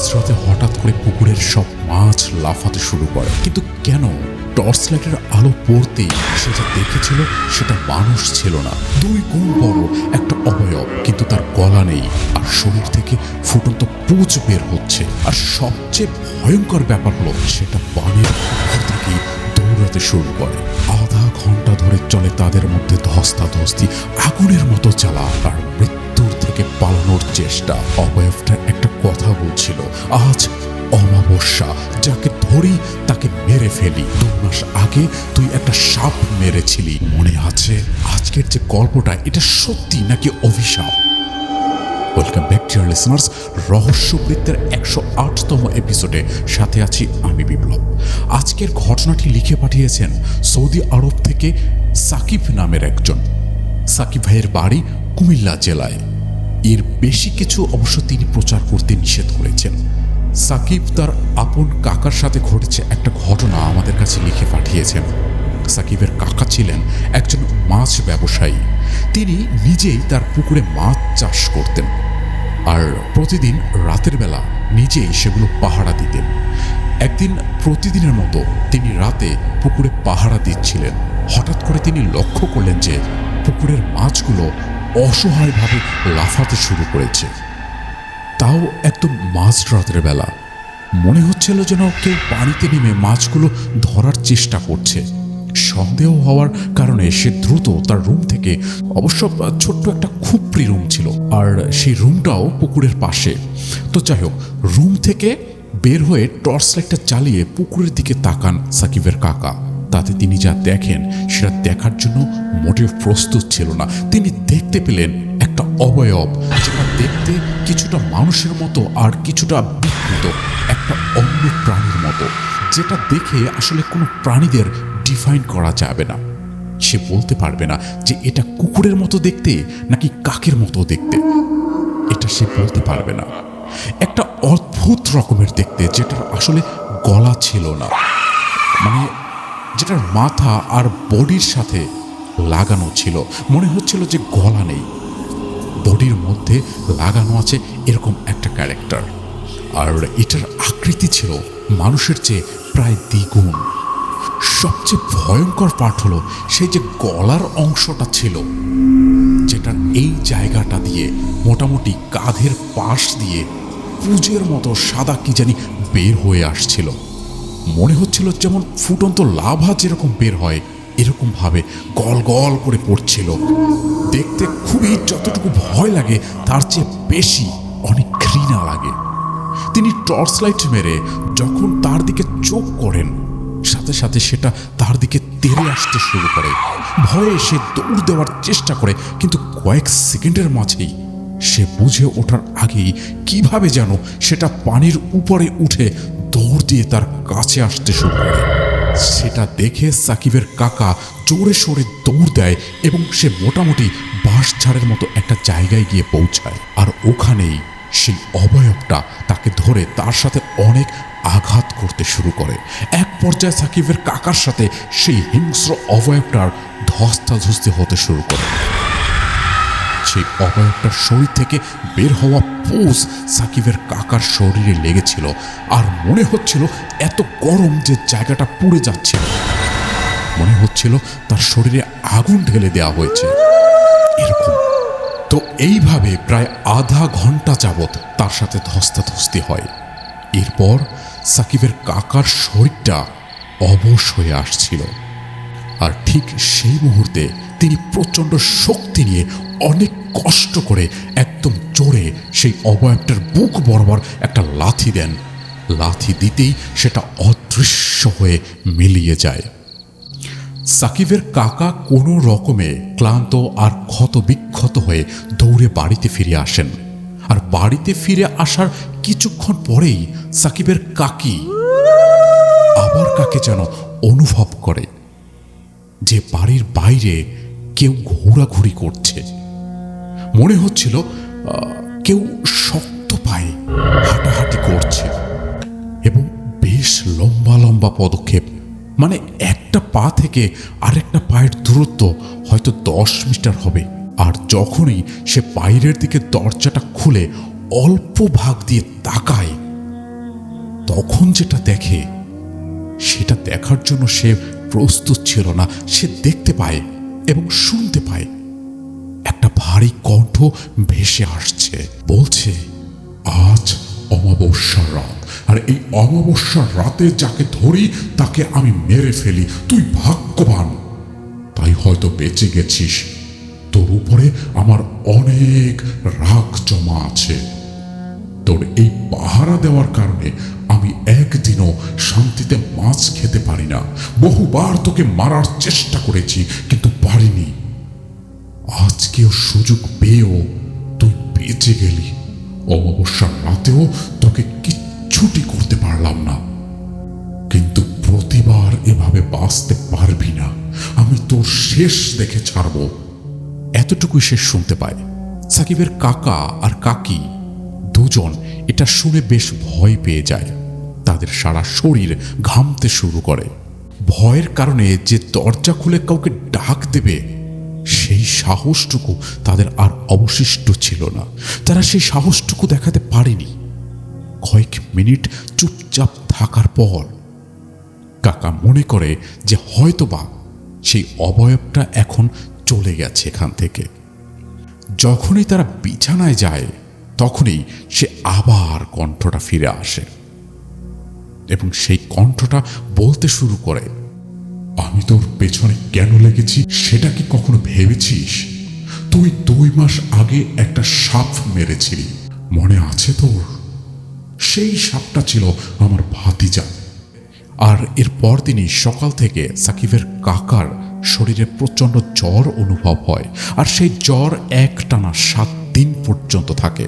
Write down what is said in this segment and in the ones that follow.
মাঝরাতে হঠাৎ করে পুকুরের সব মাছ লাফাতে শুরু করে। কিন্তু কেন? টর্চ লাইটের আলো পড়তেই সে যা দেখেছিল সেটা মানুষ ছিল না, 2 গুণ বড় একটা অবয়ব, কিন্তু তার গলা নেই আর শরীর থেকে ফুটন্ত পুঁজ বের হচ্ছে। আর সবচেয়ে ভয়ঙ্কর ব্যাপার হলো সেটা পানির উপর থেকেই দৌড়াতে শুরু করে। আধা ঘন্টা ধরে চলে তাদের মধ্যে ধস্তাধস্তি, আগুনের মতো জ্বালা আর মৃত্যুর থেকে পালানোর চেষ্টা। অবয়বটা একটা কথা বলছিল, আজ অমাবস্যা, যাকে ধরি তাকে মেরে ফেলি। 2 মাস আগে তুই একটা সাপ মেরেছিলি, মনে আছে? আজকের যে গল্পটা, এটা সত্যি নাকি অভিশাপ? ওয়েলকাম ব্যাক ডিয়ার লিসনার্স, রহস্যবৃত্তের 108তম এপিসোডে সাথে আছি আমি বিপ্লব। আজকের ঘটনাটি লিখে পাঠিয়েছেন সৌদি আরব থেকে সাকিব নামের একজন। সাকিব ভাইয়ের বাড়ি কুমিল্লা জেলায়। এর বেশি কিছু অবশ্য তিনি প্রচার করতে নিষেধ করেছেন। সাকিব তার আপন কাকার সাথে ঘটেছে একটা ঘটনা আমাদের কাছে লিখে পাঠিয়েছেন। সাকিবের কাকা ছিলেন একজন মাছ ব্যবসায়ী। তিনি নিজেই তার পুকুরে মাছ চাষ করতেন আর প্রতিদিন রাতের বেলা নিজেই সেগুলো পাহারা দিতেন। একদিন প্রতিদিনের মতো তিনি রাতে পুকুরে পাহারা দিচ্ছিলেন। হঠাৎ করে তিনি লক্ষ্য করলেন যে পুকুরের মাছগুলো অসহায়ভাবে লাফাতে শুরু করেছে, তাও একদম মাঝরাতের বেলা। মনে হচ্ছিল যেন কেউ পানিতে নেমে মাছগুলো ধরার চেষ্টা করছে। সন্দেহ হওয়ার কারণে সে দ্রুত তার রুম থেকে, অবশ্য ছোট্ট একটা খুপড়ি রুম ছিল আর সেই রুমটাও পুকুরের পাশে, তো যাই হোক, রুম থেকে বের হয়ে টর্চ লাইটটা চালিয়ে পুকুরের দিকে তাকান সাকিবের কাকা। তাতে তিনি যা দেখেন সেটা দেখার জন্য মোটেও প্রস্তুত ছিল না। তিনি দেখতে পেলেন একটা অবয়ব, যেটা দেখতে কিছুটা মানুষের মতো আর কিছুটা বিকৃত, একটা অন্য প্রাণীর মতো, যেটা দেখে আসলে কোনো প্রাণীদের ডিফাইন করা যাবে না। সে বলতে পারবে না যে এটা কুকুরের মতো দেখতে নাকি কাকের মতো দেখতে, এটা সে বলতে পারবে না। একটা অদ্ভুত রকমের দেখতে, যেটার আসলে গলা ছিল না, মানে যেটার মাথা আর বডির সাথে লাগানো ছিল। মনে হচ্ছিল যে গলা নেই, বডির মধ্যে লাগানো আছে এরকম একটা ক্যারেক্টার। আর এটার আকৃতি ছিল মানুষের চেয়ে প্রায় দ্বিগুণ। সবচেয়ে ভয়ঙ্কর পার্ট হলো সেই যে গলার অংশটা ছিল, যেটার এই জায়গাটা দিয়ে মোটামুটি কাঁধের পাশ দিয়ে পুঁজের মতো সাদা কি জানি বের হয়ে আসছিল। মনে হচ্ছিল যেমন ফুটন্ত লাভা যেরকম বের হয় এরকম ভাবে গল গল করে পড়ছিল। দেখতে খুবই, যতটুকু ভয় লাগে তার চেয়ে বেশি অনেক ঘৃণা লাগে। তিনি টর্চ লাইট মেরে যখন তার দিকে চোখ করেন, সাথে সাথে সেটা তার দিকে তেড়ে আসতে শুরু করে। ভয়ে সে দৌড় দেওয়ার চেষ্টা করে, কিন্তু কয়েক সেকেন্ডের মাঝেই সে বুঝে ওঠার আগেই কিভাবে যেন সেটা পানির উপরে উঠে দৌড় দিয়ে তার কাছে আসতে শুরু করে। সেটা দেখে সাকিবের কাকা জোরে সোরে দৌড় দেয় এবং সে মোটামুটি বাঁশঝাড়ের মতো একটা জায়গায় গিয়ে পৌঁছায়। আর ওখানেই সেই অবয়বটা তাকে ধরে তার সাথে অনেক আঘাত করতে শুরু করে। এক পর্যায়ে সাকিবের কাকার সাথে সেই হিংস্র অবয়বটার ধস্তাধস্তি হতে শুরু করে। সেই অবয়বটার শরীর থেকে বের হওয়া পুঁজ সাকিবের কাকার শরীরে লেগেছিল আর মনে হচ্ছিল এত গরম যে জায়গাটা পুড়ে যাচ্ছিল। মনে হচ্ছিল তার শরীরে আগুন ঢেলে দেওয়া হয়েছে এরকম। তো এইভাবে প্রায় আধা ঘন্টা যাবৎ তার সাথে ধস্তাধস্তি হয়। এরপর সাকিবের কাকার শরীরটা অবশ হয়ে আসছিল আর ঠিক সেই মুহূর্তে তিনি প্রচণ্ড শক্তি নিয়ে অনেক কষ্ট করে একদম জোরে সেই অবয়বটার বুক বরাবর একটা লাথি দেন। লাথি দিতেই সেটা অদৃশ্য হয়ে মিলিয়ে যায়। সাকিবের কাকা কোনো রকমে ক্লান্ত আর ক্ষত বিক্ষত হয়ে দৌড়ে বাড়িতে ফিরে আসেন। আর বাড়িতে ফিরে আসার কিছুক্ষণ পরেই সাকিবের কাকি আবার কাকে যেন অনুভব করে যে বাড়ির বাইরে কেউ ঘোরাঘুরি করছে। মনে হচ্ছিল কেউ শক্ত পায়ে হাঁটাহাঁটি করছে এবং বেশ লম্বা লম্বা পদক্ষেপ, মানে একটা পা থেকে আরেকটা পায়ের দূরত্ব হয়তো 10 মিটার হবে। আর যখনই সে বাইরের দিকে দরজাটা খুলে অল্প ভাগ দিয়ে তাকায়, তখন যেটা দেখে সেটা দেখার জন্য সে প্রস্তুত ছিল না। সে দেখতে পায় এবং শুনতে পায় একটা ভারী কণ্ঠ ভেসে আসছে, বলছে, আজ অমাবস্যার রাত, আর এই অমাবস্যার রাতে যাকে ধরি তাকে আমি মেরে ফেলি। তুই ভাগ্যবান, তাই হয়তো বেঁচে গেছিস। তোর উপরে আমার অনেক রাগ জমা আছে। তোর এই পাহারা দেওয়ার কারণে আমি একদিনও শান্তিতে মাছ খেতে পারি না। বহুবার তোকে মারার চেষ্টা করেছি, কিন্তু পারিনি। আজকেও সুযোগ পেয়েও তুই বেঁচে গেলি। অমাবস্যার রাতেও তোকে কিচ্ছুটি করতে পারলাম না, কিন্তু প্রতিবার এভাবে বাঁচতে পারবি না। আমি তোর শেষ দেখে ছাড়ব। এতটুকুই সে শুনতে পায়। সাকিবের কাকা আর কাকি দুজন এটা শুনে বেশ ভয় পেয়ে যায়। তাদের সারা শরীর ঘামতে শুরু করে। ভয়ের কারণে যে দরজা খুলে কাউকে ডাক দেবে সেই সাহসটুকু তাদের আর অবশিষ্ট ছিল না। তারা সেই সাহসটুকু দেখাতে পারেনি। কয়েক মিনিট চুপচাপ থাকার পর কাকা মনে করে যে হয়তোবা সেই অবয়বটা এখন চলে গেছে এখান থেকে। যখনই তারা বিছানায় যায় তখনই সে আবার কণ্ঠটা ফিরে আসে এবং সেই কণ্ঠটা বলতে শুরু করে, আমি তোর পেছনে কেন লেগেছি সেটা কি কখনো ভেবেছিস? তুই 2 মাস আগে একটা সাপ মেরেছিলি, মনে আছে তোর? সেই সাপটা ছিল আমার ভাতিজা। আর এর পরদিনই সকাল থেকে সাকিবের কাকার শরীরে প্রচণ্ড জ্বর অনুভব হয়, আর সেই জ্বর একটানা 7 দিন পর্যন্ত থাকে।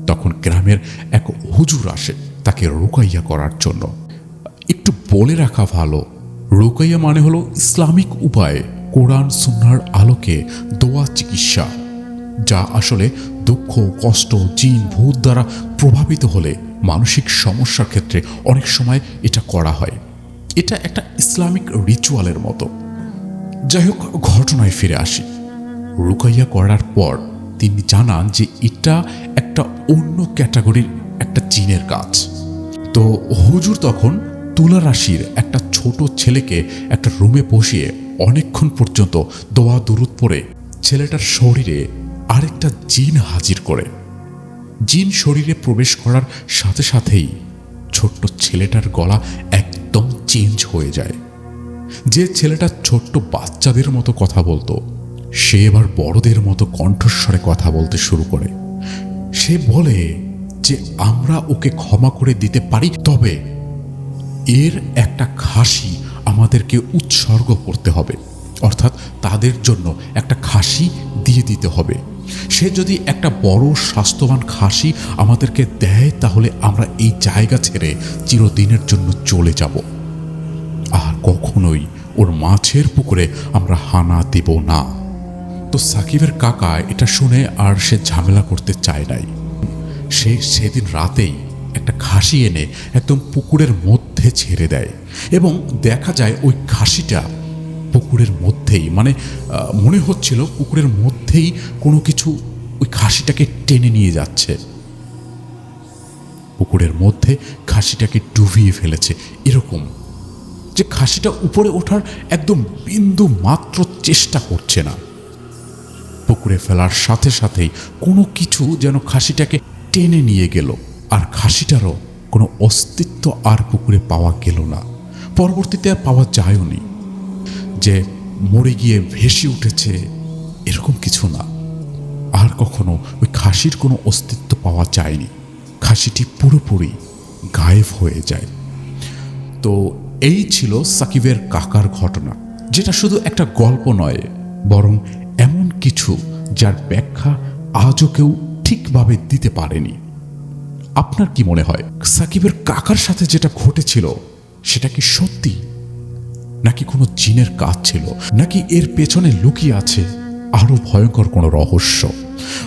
তখন গ্রামের এক হুজুর আসে তাকে রুকাইয়া করার জন্য। একটু বলে রাখা ভালো, রুকাইয়া মানে হলো ইসলামিক উপায়ে কোরআন সুন্নাহর আলোকে দোয়া চিকিৎসা, যা আসলে দুঃখ, কষ্ট, জিন, ভূত দ্বারা প্রভাবিত হলে মানসিক সমস্যার ক্ষেত্রে অনেক সময় এটা করা হয়। এটা একটা ইসলামিক রিচুয়ালের মতো। যাই হোক, ঘটনায় ফিরে আসি। রুকাইয়া করার পর তিনি জানান যে এটা একটা অন্য ক্যাটাগরির একটা জিনের কাজ। তো হুজুর তখন তুলা রাশির একটা ছোট ছেলেকে একটা রুমে বসিয়ে অনেকক্ষণ পর্যন্ত দোয়া দুরুদ পড়ে ছেলেটার শরীরে আরেকটা জিন হাজির করে। জিন শরীরে প্রবেশ করার সাথে সাথেই ছোট্ট ছেলেটার গলা একদম চেঞ্জ হয়ে যায়। যে ছেলেটা ছোট্ট বাচ্চাদের মতো কথা বলতো সে এবার বড়দের মতো কণ্ঠস্বরে কথা বলতে শুরু করে। সে বলে যে আমরা ওকে ক্ষমা করে দিতে পারি, তবে এর একটা খাসি আমাদেরকে উৎসর্গ করতে হবে, অর্থাৎ তাদের জন্য একটা খাসি দিয়ে দিতে হবে। সে যদি একটা বড় স্বাস্থ্যবান খাসি আমাদেরকে দেয় তাহলে আমরা এই জায়গা ছেড়ে চিরদিনের জন্য চলে যাব, আর কখনোই ওর মাছের পুকুরে আমরা হানা দেব না। তো সাকিবের কাকা এটা শুনে আর সে ঝামেলা করতে চায় নাই। সে সেদিন রাতেই একটা খাসি এনে একদম পুকুরের মধ্যে ছেড়ে দেয় এবং দেখা যায় ওই খাসিটা পুকুরের মধ্যেই, মানে মনে হচ্ছিল পুকুরের মধ্যেই কোনো কিছু ওই খাসিটাকে টেনে নিয়ে যাচ্ছে। পুকুরের মধ্যে খাসিটাকে ডুবিয়ে ফেলেছে, এরকম যে খাসিটা উপরে ওঠার একদম বিন্দু মাত্র চেষ্টা করছে না। পুকুরে ফেলার সাথে সাথেই কোনো কিছু যেন খাসিটাকে টেনে নিয়ে গেল, আর খাসিটারও কোনো অস্তিত্ব আর পুকুরে পাওয়া গেল না। পরবর্তীতে আর পাওয়া যায়ও নি যে মরে গিয়ে ভেসে উঠেছে, এরকম কিছু না। আর কখনো ওই খাসির কোনো অস্তিত্ব পাওয়া যায়নি। খাসিটি পুরোপুরি গায়েব হয়ে যায়। তো এই ছিল সাকিবের কাকার ঘটনা, যেটা শুধু একটা গল্প নয়, বরং এমন কিছু যার ব্যাখ্যা আজও কেউ ঠিকভাবে দিতে পারেনি। আপনার কি মনে হয় সাকিবের কাকার সাথে যেটা ঘটেছিল সেটা কি সত্যি, নাকি কোনো জিনের কাজ ছিল, নাকি এর পেছনে লুকিয়ে আছে আরো ভয়ঙ্কর কোনো রহস্য?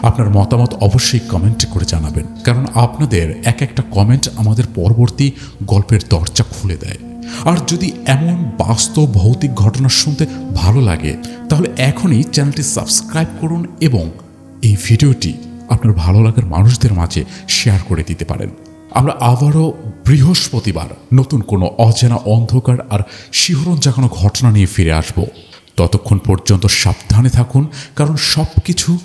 আপনার মতামত অবশ্যই কমেন্ট করে জানাবেন, কারণ আপনাদের এক একটা কমেন্ট আমাদের পরবর্তী গল্পের দরজা খুলে দেয়। আর যদি এমন বাস্তব ভৌতিক ঘটনা শুনতে ভালো লাগে তাহলে এখনই চ্যানেলটি সাবস্ক্রাইব করুন এবং এই ভিডিওটি আপনার ভালো লাগার মানুষদের মাঝে শেয়ার করে দিতে পারেন। আমরা আবারও বৃহস্পতিবার নতুন কোনো অজানা অন্ধকার আর শিহরণ জাগানো ঘটনা নিয়ে ফিরে আসব। ততক্ষণ পর্যন্ত সাবধানে থাকুন, কারণ সব কিছু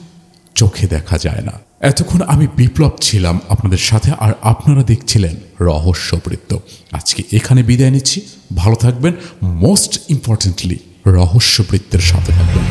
চোখে দেখা যায় না। এতক্ষণ আমি বিপ্লব ছিলাম আপনাদের সাথে, আর আপনারা দেখছিলেন রহস্যবৃত্ত। আজকে এখানে বিদায় নিচ্ছি। ভালো থাকবেন, মোস্ট ইম্পর্টেন্টলি রহস্যবৃত্তের সাথে থাকবেন।